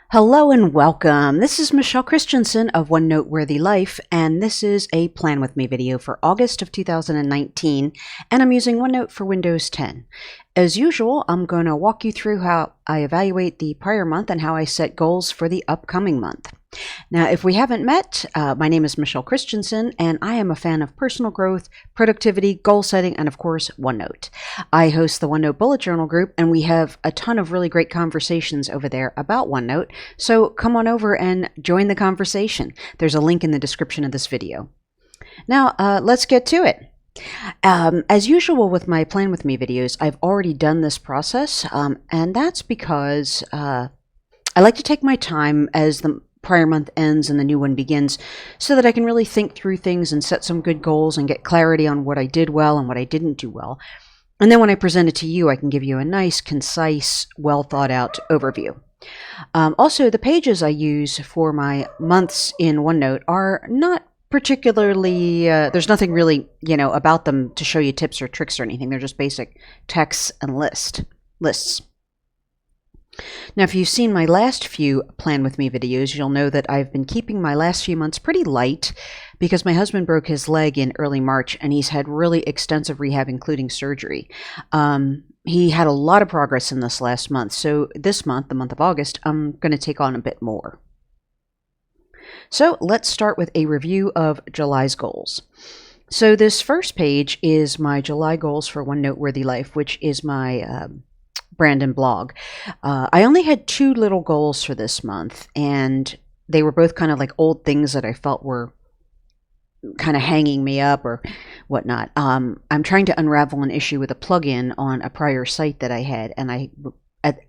Hello and welcome. This is Michele Christensen of OneNote Worthy Life, and this is a Plan With Me video for August of 2019, and I'm using OneNote for Windows 10. As usual, I'm going to walk you through how I evaluate the prior month and how I set goals for the upcoming month. Now, if we haven't met, my name is Michele Christensen, and I am a fan of personal growth, productivity, goal setting, and of course, OneNote. I host the OneNote Bullet Journal group, and we have a ton of really great conversations over there about OneNote, so come on over and join the conversation. There's a link in the description of this video. Now, let's get to it. As usual with my Plan With Me videos, I've already done this process, and that's because I like to take my time as the prior month ends and the new one begins so that I can really think through things and set some good goals and get clarity on what I did well and what I didn't do well. And then when I present it to you, I can give you a nice, concise, well thought out overview. Also, the pages I use for my months in OneNote are not particularly, there's nothing really, about them to show you tips or tricks or anything. They're just basic texts and lists. Now, if you've seen my last few Plan With Me videos, you'll know that I've been keeping my last few months pretty light because my husband broke his leg in early March and he's had really extensive rehab, including surgery. He had a lot of progress in this last month, so this month, the month of August, I'm going to take on a bit more. So let's start with a review of July's goals. So this first page is my July goals for OneNote Worthy Life, which is my brand and blog. I only had two little goals for this month, and they were both kind of like old things that I felt were kind of hanging me up or whatnot. I'm trying to unravel an issue with a plugin on a prior site that I had, and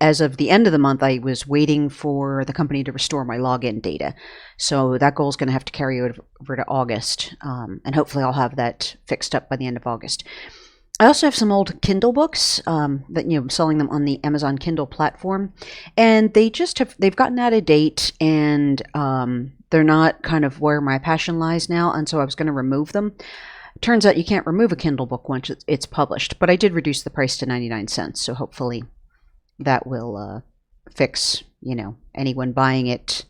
as of the end of the month, I was waiting for the company to restore my login data. So that goal is going to have to carry over to August, and hopefully I'll have that fixed up by the end of August. I also have some old Kindle books that I'm selling them on the Amazon Kindle platform, and they've gotten out of date, and they're not kind of where my passion lies now, and so I was going to remove them. Turns out you can't remove a Kindle book once it's published, but I did reduce the price to 99 cents, so hopefully that will fix anyone buying it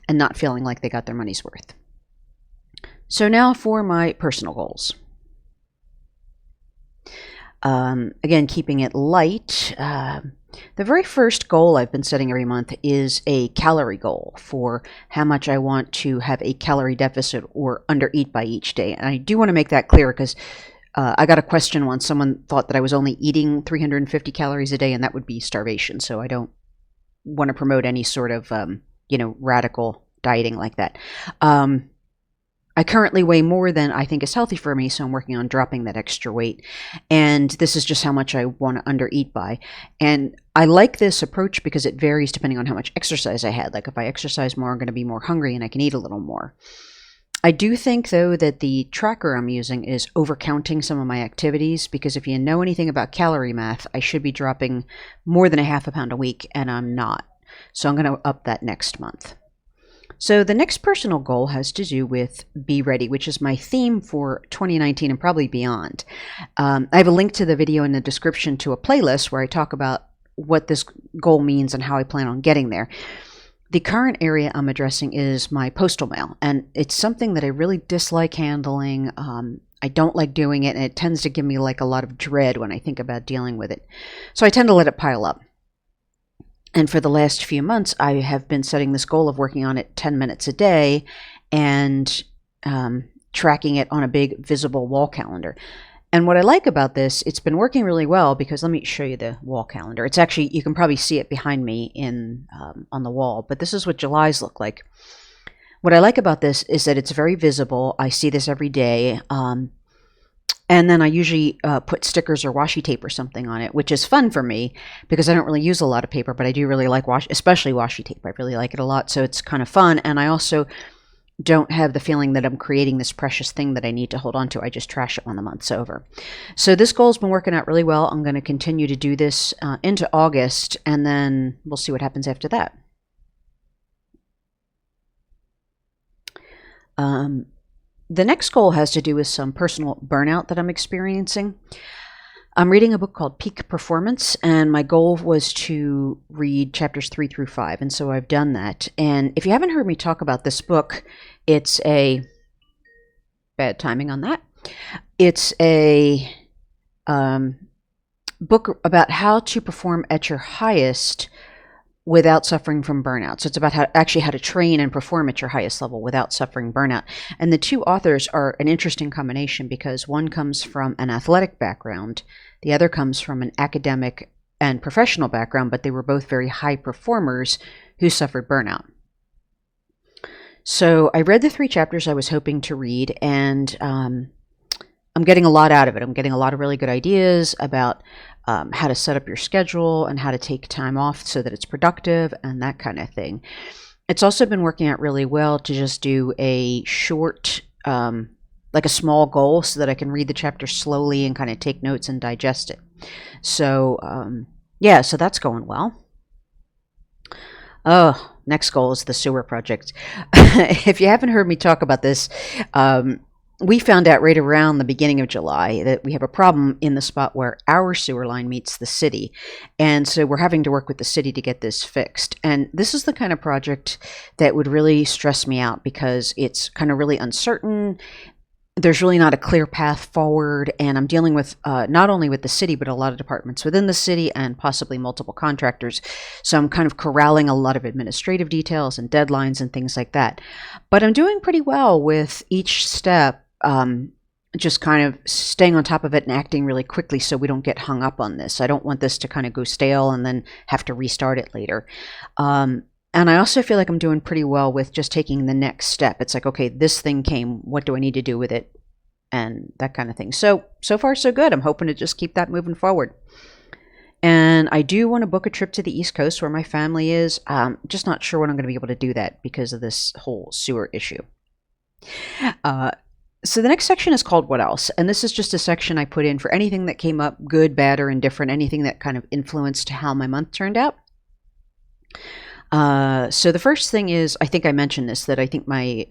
and not feeling like they got their money's worth. So now for my personal goals. Again, keeping it light, the very first goal I've been setting every month is a calorie goal for how much I want to have a calorie deficit or undereat by each day. And I do want to make that clear because I got a question once. Someone thought that I was only eating 350 calories a day, and that would be starvation. So I don't want to promote any sort of, radical dieting like that. I currently weigh more than I think is healthy for me, so I'm working on dropping that extra weight. And this is just how much I want to undereat by. And I like this approach because it varies depending on how much exercise I had. Like if I exercise more, I'm going to be more hungry and I can eat a little more. I do think, though, that the tracker I'm using is overcounting some of my activities, because if you know anything about calorie math, I should be dropping more than a half a pound a week, and I'm not. So I'm going to up that next month. So the next personal goal has to do with Be Ready, which is my theme for 2019 and probably beyond. I have a link to the video in the description to a playlist where I talk about what this goal means and how I plan on getting there. The current area I'm addressing is my postal mail, and it's something that I really dislike handling. I don't like doing it, and it tends to give me like a lot of dread when I think about dealing with it. So I tend to let it pile up. And for the last few months, I have been setting this goal of working on it 10 minutes a day and tracking it on a big visible wall calendar. And what I like about this, it's been working really well because let me show you the wall calendar. It's actually, you can probably see it behind me on the wall, but this is what July's look like. What I like about this is that it's very visible. I see this every day. And then I usually put stickers or washi tape or something on it, which is fun for me because I don't really use a lot of paper, but I do really like especially washi tape. I really like it a lot, so it's kind of fun. And I also don't have the feeling that I'm creating this precious thing that I need to hold on to. I just trash it when the month's over. So this goal's been working out really well. I'm going to continue to do this into August, and then we'll see what happens after that. The next goal has to do with some personal burnout that I'm experiencing. I'm reading a book called Peak Performance, and my goal was to read chapters 3 through 5, and so I've done that. And if you haven't heard me talk about this book, it's a bad timing on that. It's a book about how to perform at your highest without suffering from burnout. So it's about how to train and perform at your highest level without suffering burnout. And the two authors are an interesting combination because one comes from an athletic background, the other comes from an academic and professional background, but they were both very high performers who suffered burnout. So I read the 3 chapters I was hoping to read, and I'm getting a lot out of it. I'm getting a lot of really good ideas about how to set up your schedule and how to take time off so that it's productive and that kind of thing. It's also been working out really well to just do a short, like a small goal so that I can read the chapter slowly and kind of take notes and digest it. So, yeah, so that's going well. Oh, next goal is the sewer project. If you haven't heard me talk about this, we found out right around the beginning of July that we have a problem in the spot where our sewer line meets the city. And so we're having to work with the city to get this fixed. And this is the kind of project that would really stress me out because it's kind of really uncertain. There's really not a clear path forward. And I'm dealing with not only with the city, but a lot of departments within the city and possibly multiple contractors. So I'm kind of corralling a lot of administrative details and deadlines and things like that. But I'm doing pretty well with each step. Just kind of staying on top of it and acting really quickly so we don't get hung up on this. I don't want this to kind of go stale and then have to restart it later. And I also feel like I'm doing pretty well with just taking the next step. It's like, okay, this thing came. What do I need to do with it? And that kind of thing. So far, so good. I'm hoping to just keep that moving forward. And I do want to book a trip to the East Coast where my family is. Just not sure when I'm going to be able to do that because of this whole sewer issue. So the next section is called What Else? And this is just a section I put in for anything that came up, good, bad, or indifferent, anything that kind of influenced how my month turned out. So the first thing is, I think I mentioned this, that I think my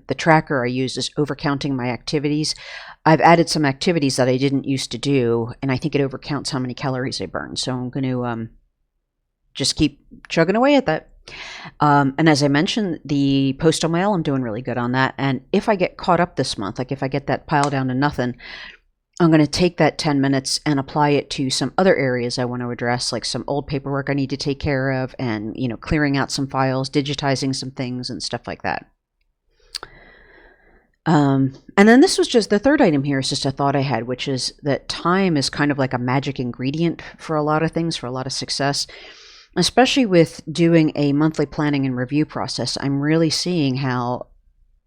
the tracker I use is overcounting my activities. I've added some activities that I didn't used to do, and I think it overcounts how many calories I burn. So I'm going to just keep chugging away at that. And as I mentioned, the postal mail, I'm doing really good on that. And if I get caught up this month, like if I get that pile down to nothing, I'm going to take that 10 minutes and apply it to some other areas I want to address, like some old paperwork I need to take care of and, clearing out some files, digitizing some things and stuff like that. And then this was just the third item here is just a thought I had, which is that time is kind of like a magic ingredient for a lot of things, for a lot of success. Especially with doing a monthly planning and review process, I'm really seeing how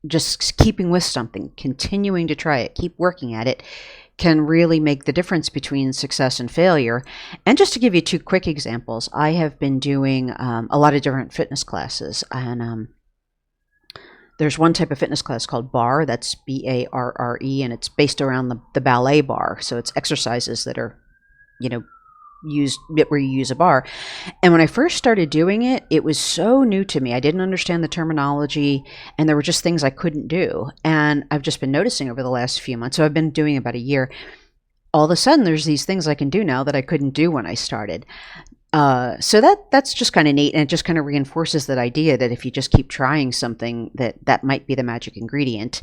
just keeping with something, continuing to try it, keep working at it, can really make the difference between success and failure. And just to give you 2 quick examples, I have been doing a lot of different fitness classes. And there's one type of fitness class called barre, that's B-A-R-R-E, and it's based around the ballet bar. So it's exercises that are, used where you use a bar. And when I first started doing it, it was so new to me. I didn't understand the terminology, and there were just things I couldn't do. And I've just been noticing over the last few months, so I've been doing about a year, all of a sudden there's these things I can do now that I couldn't do when I started. So that's just kind of neat, and it just kind of reinforces that idea that if you just keep trying something, that might be the magic ingredient.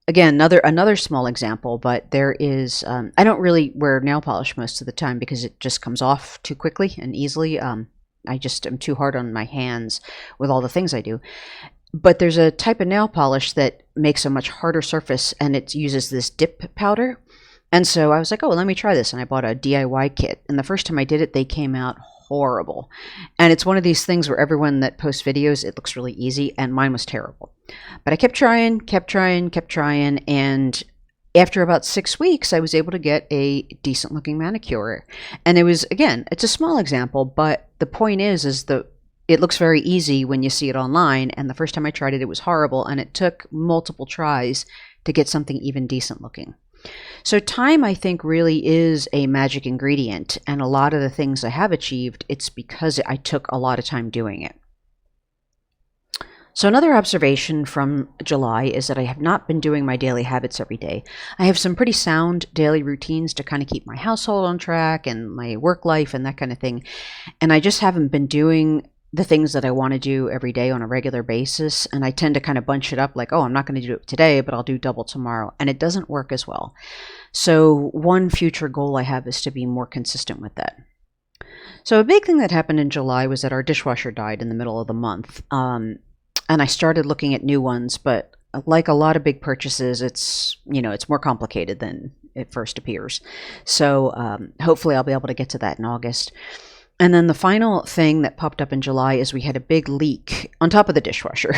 Again, another small example, but there is, I don't really wear nail polish most of the time because it just comes off too quickly and easily. I just am too hard on my hands with all the things I do. But there's a type of nail polish that makes a much harder surface, and it uses this dip powder. And so I was like, oh, let me try this. And I bought a DIY kit. And the first time I did it, they came out horrible. And it's one of these things where everyone that posts videos, it looks really easy, and mine was terrible. But I kept trying, and after about 6 weeks, I was able to get a decent looking manicure. And it was, again, it's a small example, but the point is it looks very easy when you see it online, and the first time I tried it, it was horrible, and it took multiple tries to get something even decent looking. So time, I think, really is a magic ingredient, and a lot of the things I have achieved, it's because I took a lot of time doing it. So another observation from July is that I have not been doing my daily habits every day. I have some pretty sound daily routines to kind of keep my household on track and my work life and that kind of thing. And I just haven't been doing the things that I want to do every day on a regular basis. And I tend to kind of bunch it up like, oh, I'm not going to do it today, but I'll do double tomorrow. And it doesn't work as well. So one future goal I have is to be more consistent with that. So a big thing that happened in July was that our dishwasher died in the middle of the month. And I started looking at new ones, but like a lot of big purchases, it's more complicated than it first appears. So hopefully I'll be able to get to that in August. And then the final thing that popped up in July is we had a big leak on top of the dishwasher.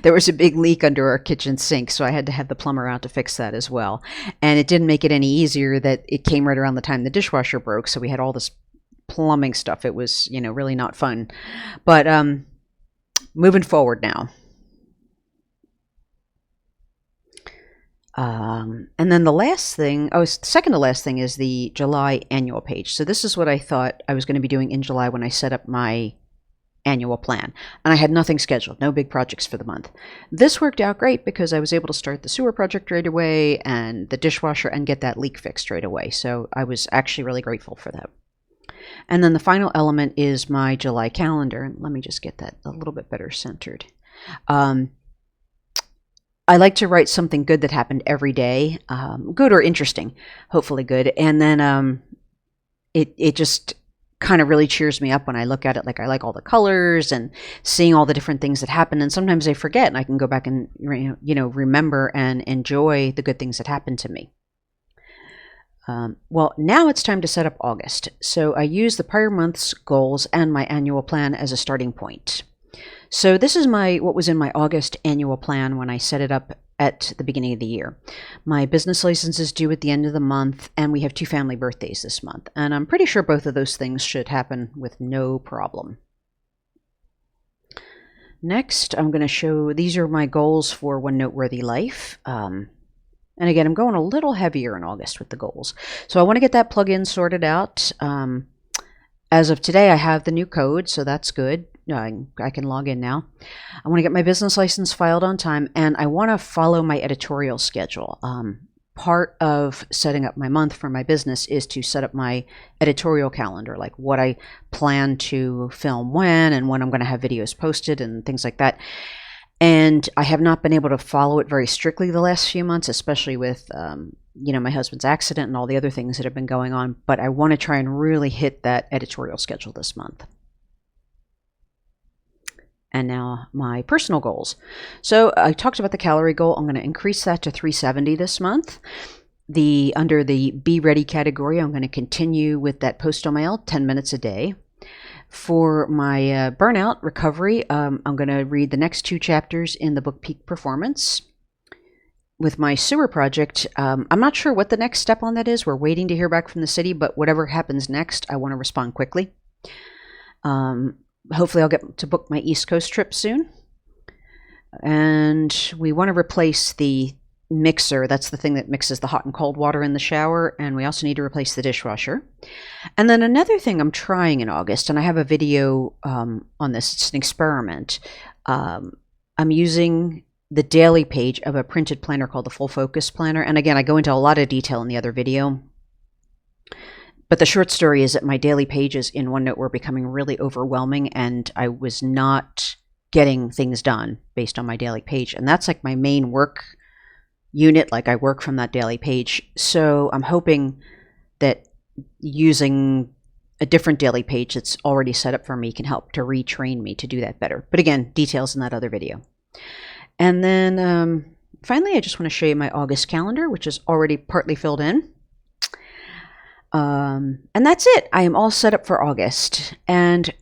There was a big leak under our kitchen sink, so I had to have the plumber out to fix that as well. And it didn't make it any easier that it came right around the time the dishwasher broke, so we had all this plumbing stuff. It was, really not fun. But moving forward now. And then the last thing, second to last thing is the July annual page. So this is what I thought I was going to be doing in July when I set up my annual plan. And I had nothing scheduled, no big projects for the month. This worked out great because I was able to start the sewer project right away and the dishwasher and get that leak fixed right away. So I was actually really grateful for that. And then the final element is my July calendar. And let me just get that a little bit better centered. I like to write something good that happened every day, good or interesting, hopefully good. And then it just kind of really cheers me up when I look at it. Like I like all the colors and seeing all the different things that happen. And sometimes I forget and I can go back and remember and enjoy the good things that happened to me. Well, now it's time to set up August. So I use the prior month's goals and my annual plan as a starting point. So this is what was in my August annual plan when I set it up at the beginning of the year. My business license is due at the end of the month, and we have 2 family birthdays this month. And I'm pretty sure both of those things should happen with no problem. Next, I'm going to show, these are my goals for One Noteworthy Life. And again, I'm going a little heavier in August with the goals. So I want to get that plugin sorted out. As of today, I have the new code, so that's good. I can log in now. I want to get my business license filed on time, and I want to follow my editorial schedule. Part of setting up my month for my business is to set up my editorial calendar, like what I plan to film when and when I'm going to have videos posted and things like that. And I have not been able to follow it very strictly the last few months, especially with, my husband's accident and all the other things that have been going on. But I want to try and really hit that editorial schedule this month. And now my personal goals. So I talked about the calorie goal. I'm going to increase that to 370 this month. Under the Be Ready category, I'm going to continue with that postal mail, 10 minutes a day. For my burnout recovery, I'm going to read the next 2 chapters in the book Peak Performance. With my sewer project, I'm not sure what the next step on that is. We're waiting to hear back from the city, but whatever happens next, I want to respond quickly. Hopefully I'll get to book my East Coast trip soon. And we want to replace the mixer. That's the thing that mixes the hot and cold water in the shower. And we also need to replace the dishwasher. And then another thing I'm trying in August, and I have a video on this. It's an experiment. I'm using the daily page of a printed planner called the Full Focus Planner. And again, I go into a lot of detail in the other video. But the short story is that my daily pages in OneNote were becoming really overwhelming, and I was not getting things done based on my daily page. And that's like my main work unit, like I work from that daily page. So I'm hoping that using a different daily page that's already set up for me can help to retrain me to do that better. But again, details in that other video. And then finally, I just want to show you my August calendar, which is already partly filled in. And that's it. I am all set up for August. And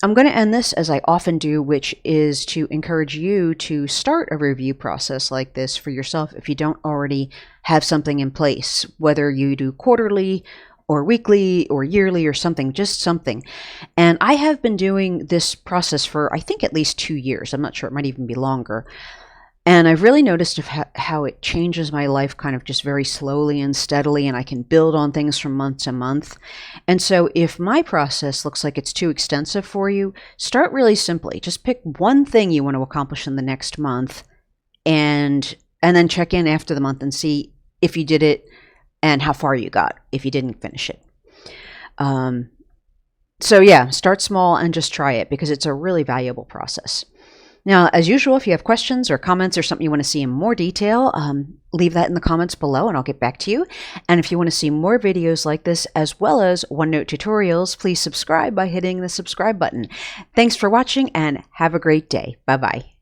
I'm going to end this as I often do, which is to encourage you to start a review process like this for yourself if you don't already have something in place, whether you do quarterly or weekly or yearly or something, just something. And I have been doing this process for, I think, at least 2 years. I'm not sure, it might even be longer. And I've really noticed of how it changes my life kind of just very slowly and steadily, and I can build on things from month to month. And so if my process looks like it's too extensive for you, start really simply. Just pick one thing you want to accomplish in the next month, and then check in after the month and see if you did it and how far you got if you didn't finish it. So yeah, start small and just try it, because it's a really valuable process. Now, as usual, if you have questions or comments or something you want to see in more detail, leave that in the comments below and I'll get back to you. And if you want to see more videos like this, as well as OneNote tutorials, please subscribe by hitting the subscribe button. Thanks for watching and have a great day. Bye-bye.